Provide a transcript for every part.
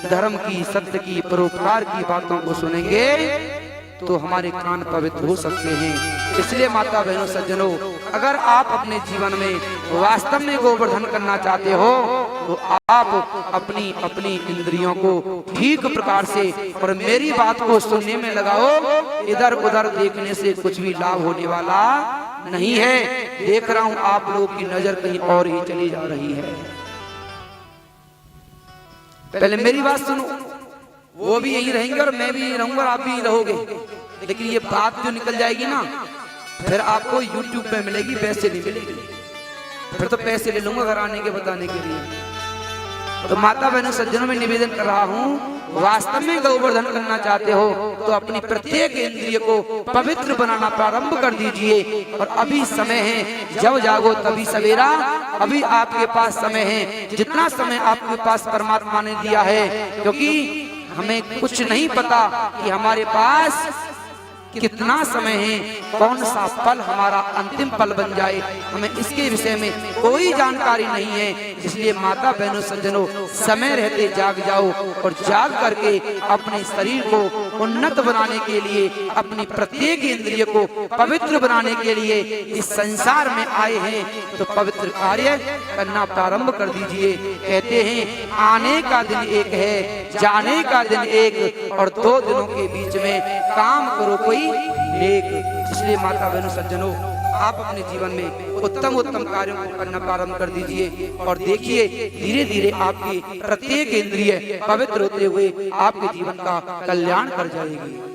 धर्म की, सत्य की, परोपकार की बातों को सुनेंगे तो हमारे कान पवित्र हो सकते हैं। इसलिए माता बहनों सज्जनों, अगर आप अपने जीवन में वास्तव में गोवर्धन करना चाहते हो तो आप अपनी अपनी इंद्रियों को ठीक प्रकार से और मेरी बात को सुनने में लगाओ। इधर उधर देखने से कुछ भी लाभ होने वाला नहीं है। देख रहा हूं आप लोगों की नजर कहीं और ही चली जा रही है। पहले मेरी बात सुनो, वो भी यही रहेंगे और मैं भी यही रहूंगा और आप भी यही रहोगे, लेकिन ये बात जो निकल जाएगी ना, फिर आपको YouTube पे मिलेगी, पैसे नहीं मिलेंगे। फिर तो पैसे ले लूंगा घर आने के बताने के लिए। तो माता बहनों सज्जनों में निवेदन कर रहा हूँ, वास्तव में गोवर्धन करना चाहते हो तो अपनी प्रत्येक इंद्रिय को पवित्र बनाना प्रारंभ कर दीजिए। और अभी समय है, जब जागो तभी सवेरा। अभी आपके पास समय है, जितना समय आपके पास परमात्मा ने दिया है, क्योंकि हमें कुछ नहीं पता कि हमारे पास कितना समय है, कौन सा पल हमारा अंतिम पल बन जाए, हमें इसके विषय में कोई जानकारी नहीं है। इसलिए माता बहनों सज्जनों, समय रहते जाग जाओ और जाग करके अपने शरीर को उन्नत बनाने के लिए, अपनी प्रत्येक इंद्रिय को पवित्र बनाने के लिए इस संसार में आए हैं तो पवित्र कार्य करना प्रारंभ कर दीजिए। कहते हैं आने का दिन एक है, जाने का दिन एक, और 2 दिनों के बीच में काम करो कोई नेक। इसलिए माता बहनों सज्जनों, आप अपने जीवन में उत्तम उत्तम कार्यों को करना प्रारंभ कर दीजिए और देखिए धीरे धीरे आपकी प्रत्येक इंद्रिय पवित्र होते हुए आपके जीवन का कल्याण कर जाएगी।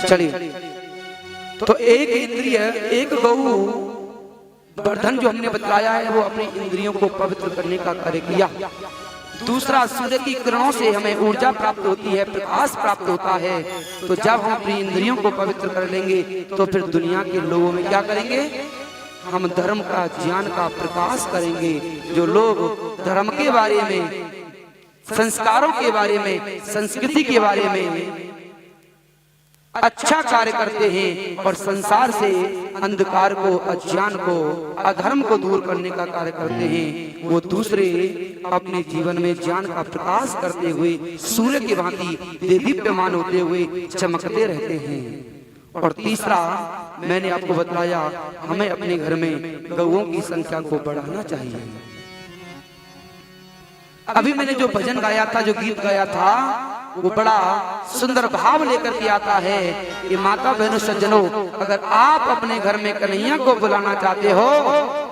चलिए, तो एक इंद्रिय, एक गौ वर्धन जो हमने बतलाया है वो अपनी इंद्रियों को पवित्र करने का कार्य किया। दूसरा, सूर्य की किरणों से हमें ऊर्जा प्राप्त होती है, प्रकाश प्राप्त होता है। तो जब हम अपनी इंद्रियों को पवित्र कर लेंगे तो फिर दुनिया के लोगों में क्या करेंगे, हम धर्म का, ज्ञान का प्रकाश करेंगे। जो लोग धर्म के बारे में, संस्कारों के बारे में, संस्कृति के बारे में अच्छा कार्य करते हैं और संसार से अंधकार को, अज्ञान को, अधर्म को दूर करने का कार्य करते हैं, वो दूसरे अपने जीवन में ज्ञान का प्रकाश करते हुए सूर्य की भांति देदीप्यमान होते हुए चमकते रहते हैं। और तीसरा, मैंने आपको बताया, हमें अपने घर में गौओं की संख्या को बढ़ाना चाहिए। अभी मैंने जो भजन गाया था, जो गीत गाया था, वो बड़ा सुंदर भाव लेकर के आता है कि माता बहनों सज्जनों, अगर आप अपने घर में कन्हैया को बुलाना चाहते हो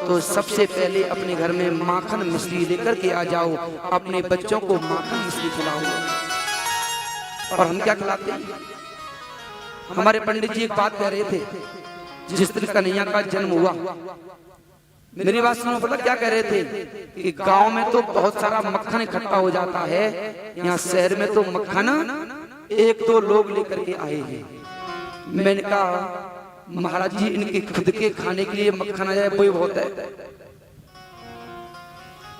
तो सबसे पहले अपने घर में माखन मिश्री लेकर के आ जाओ, अपने बच्चों को माखन मिश्री खिलाओ। और हम क्या खिलाते हैं? हमारे पंडित जी एक बात कह रहे थे, जिस दिन कन्हैया का जन्म हुआ, मेरी बात सुनो, पता क्या कह रहे थे कि गांव में तो बहुत सारा मक्खन इकट्ठा हो जाता है, यहाँ शहर में तो मक्खन 1-2 लोग लेकर के आए हैं। मैंने कहा महाराज जी, इनके खुद के खाने के लिए मक्खन आ जाए वही बहुत है,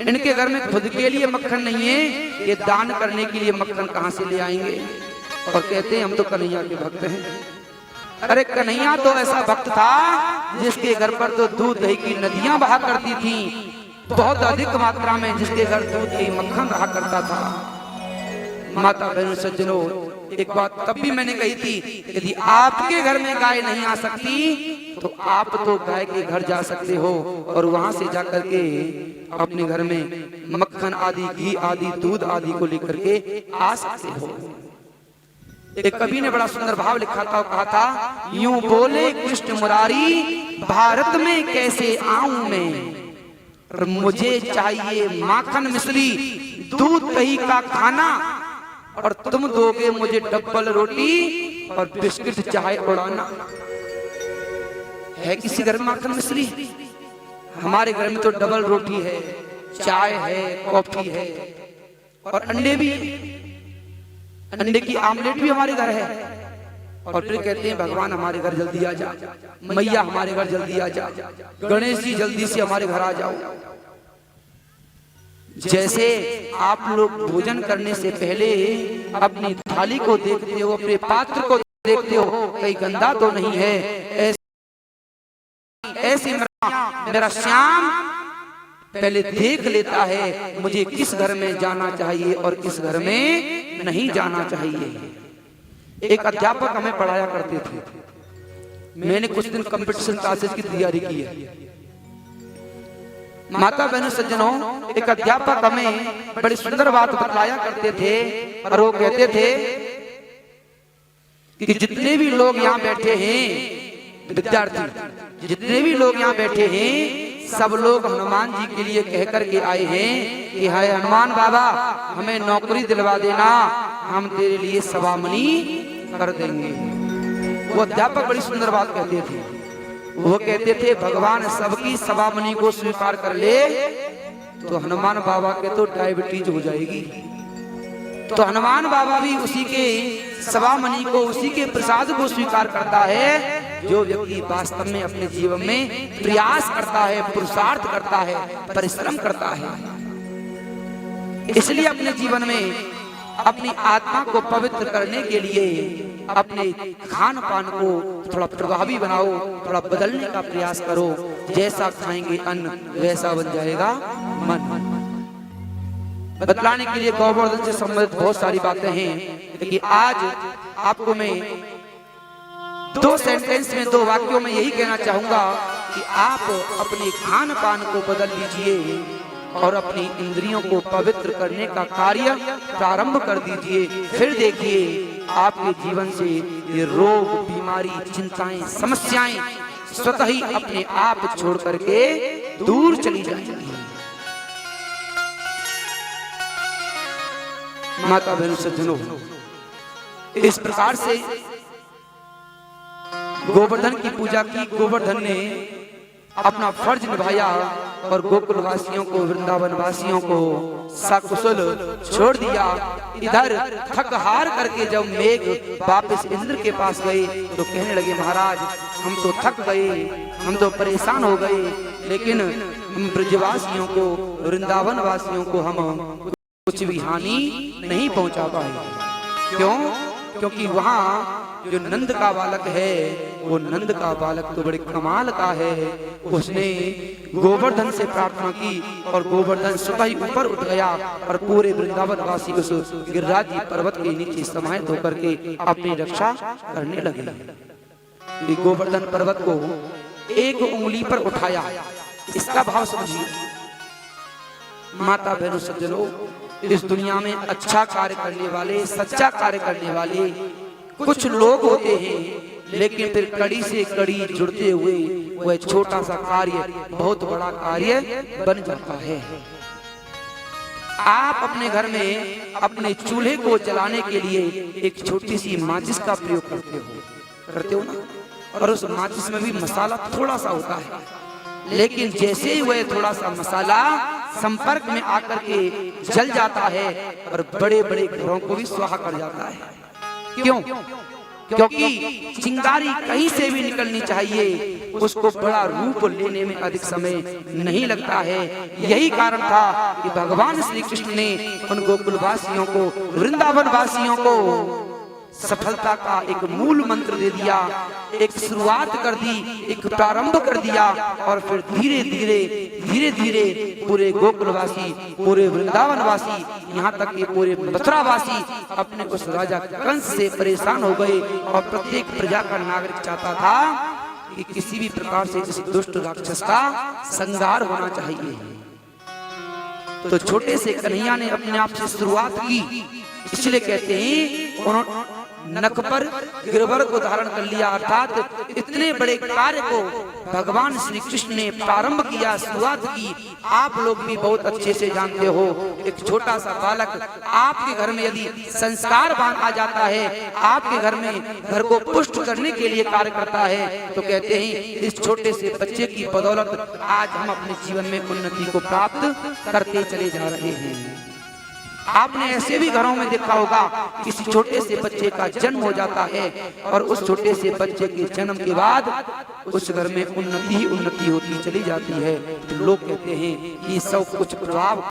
इनके घर में खुद के लिए मक्खन नहीं है, ये दान करने के लिए मक्खन कहाँ से ले आएंगे? और कहते हैं हम तो कन्हैया के भक्त हैं। अरे कन्हैया तो ऐसा भक्त था जिसके घर पर तो दूध दही की नदियां बहा करती थी, बहुत अधिक मात्रा में, जिसके घर दूध दही मक्खन रहा करता था। माता बहनों सज्जनों, एक बात तब भी मैंने कही थी, यदि आपके घर में गाय नहीं आ सकती तो आप तो गाय के घर जा सकते हो और वहां से जाकर के अपने घर में मक्खन आदि, घी आदि, दूध आदि को लेकर के आ सकते हो। एक कवि ने बड़ा सुंदर भाव लिखा था, कहा था, यूं बोले कृष्ण मुरारी, भारत में कैसे आऊं मैं, मुझे चाहिए माखन मिश्री, दूध दही का खाना, और तुम दोगे मुझे डबल रोटी और बिस्किट चाय उड़ाना। है किसी घर में माखन मिश्री? हमारे घर में तो डबल रोटी है, चाय है, कॉफी है और अंडे भी, अंडे की आमलेट भी हमारे घर है। और फिर कहते हैं भगवान हमारे घर जल्दी आ जा, मैया हमारे घर जल्दी आ जा, गणेश जी जल्दी से हमारे घर आ जाओ। जैसे आप लोग भोजन करने से पहले अपनी थाली को देखते हो, अपने पात्र को देखते हो कहीं गंदा तो नहीं है, ऐसे मेरा श्याम पहले देख लेता है मुझे किस घर में जाना चाहिए और किस घर में नहीं जाना चाहिए। एक अध्यापक हमें पढ़ाया करते थे, मैंने कुछ दिन कंपटीशन क्लासेस की तैयारी की है। माता बहनों सज्जनों, एक अध्यापक हमें बड़ी सुंदर बात बतलाया करते थे और वो कहते थे कि जितने भी लोग यहाँ बैठे हैं विद्यार्थी, जितने भी लोग यहाँ बैठे हैं सब लोग हनुमान जी के लिए कह करके आए हैं कि हाय हनुमान बाबा हमें नौकरी दिलवा देना, हम तेरे लिए सवामनी कर देंगे। वो अध्यापक बड़ी सुंदर बात कहते थे, वो कहते थे भगवान सबकी सवामनी को स्वीकार कर ले तो हनुमान बाबा के तो डायबिटीज हो जाएगी। तो हनुमान बाबा भी उसी के सवामनी को, उसी के प्रसाद को स्वीकार करता है जो व्यक्ति वास्तव में अपने जीवन में प्रयास करता है, पुरुषार्थ करता है, परिश्रम करता है। इसलिए अपने जीवन में अपनी आत्मा को पवित्र करने के लिए अपने खान पान को थोड़ा प्रभावी बनाओ, थोड़ा बदलने का प्रयास करो। जैसा खाएंगे अन्न वैसा बन जाएगा मन। बतलाने के लिए गोवर्धन से संबंधित बहुत सारी बातें हैं, लेकिन आज आपको मैं 2 सेंटेंस में 2 वाक्यों में यही कहना चाहूंगा कि आप अपने खान पान को बदल लीजिए और अपनी इंद्रियों को पवित्र करने का कार्य प्रारंभ कर दीजिए। फिर देखिए आपके जीवन से ये रोग, बीमारी, चिंताएं, समस्याएं स्वतः ही अपने आप छोड़ करके दूर चली जाएंगी। माता बहनों सज्जनों, इस प्रकार से गोवर्धन की पूजा की। गोवर्धन ने अपना फर्ज निभाया और गोकुल वासियों को, वृंदावन वासियों को सकुशल छोड़ दिया। इधर थक हार करके जब मेघ वापस इंद्र के पास गए तो कहने लगे महाराज हम तो थक गए, हम तो परेशान हो गए, लेकिन हम ब्रजवासियों को, वृंदावन वासियों को हम कुछ भी हानि नहीं पहुंचा पाए। क्यों? क्योंकि वहां जो नंद का बालक है वो नंद का बालक तो बड़े कमाल का है। उसने गोवर्धन से प्रार्थना की और गोवर्धन स्वतः ही ऊपर उठ गया और पूरे वृंदावन वासी उस गिरिराज पर्वत के नीचे समाहित होकर के अपनी रक्षा करने लगे। गोवर्धन पर्वत को एक उंगली पर उठाया, इसका भाव समझिए। माता बहनों सज्जनों, इस दुनिया में अच्छा कार्य करने वाले, सच्चा कार्य करने वाले कुछ लोग होते हैं, लेकिन फिर कड़ी से कड़ी जुड़ते हुए वह छोटा सा कार्य बहुत बड़ा कार्य बन जाता है। आप अपने घर में अपने चूल्हे को जलाने के लिए एक छोटी सी माचिस का प्रयोग करते हो ना, और उस माचिस में भी मसाला थोड़ा सा होता है, लेकिन जैसे ही वह थोड़ा सा मसाला संपर्क में आकर के जल जाता है और बड़े बड़े घरों को भी स्वाहा कर जाता है। क्यों? क्योंकि चिंगारी कहीं से भी निकलनी चाहिए, उसको बड़ा रूप लेने में अधिक समय नहीं लगता है। यही कारण था कि भगवान श्री कृष्ण ने उन गोकुल वासियों को, वृंदावन वासियों को सफलता का एक मूल मंत्र दे दिया, एक शुरुआत कर दी, एक प्रारंभ कर दिया, और फिर धीरे धीरे पूरे गोकुलवासी, पूरे वृंदावनवासी, यहाँ तक कि पूरे मथुरावासी अपने उस राजा कंस से परेशान हो गए। और प्रत्येक प्रजा का नागरिक चाहता था कि किसी भी प्रकार से इस दुष्ट राक्षस का संहार होना चाहिए। तो छोटे से कन्हैया ने अपने आप से शुरुआत की, इसलिए कहते हैं उन्होंने नख पर गिरवर को धारण कर लिया, अर्थात इतने बड़े कार्य को भगवान श्री कृष्ण ने प्रारंभ किया, शुरुआत की। आप लोग भी बहुत अच्छे से जानते हो, एक छोटा सा बालक आपके घर में यदि संस्कारवान आ जाता है, आपके घर में घर को पुष्ट करने के लिए कार्य करता है, तो कहते हैं इस छोटे से बच्चे की बदौलत आज हम अपने जीवन में उन्नति को प्राप्त करते चले जा रहे हैं। आपने ऐसे भी घरों में देखा होगा, किसी छोटे से बच्चे का जन्म हो जाता है और उस छोटे से बच्चे के जन्म के बाद उस घर में उन्नति ही उन्नति होती चली जाती है। तो लोग कहते हैं ये सब कुछ प्रभाव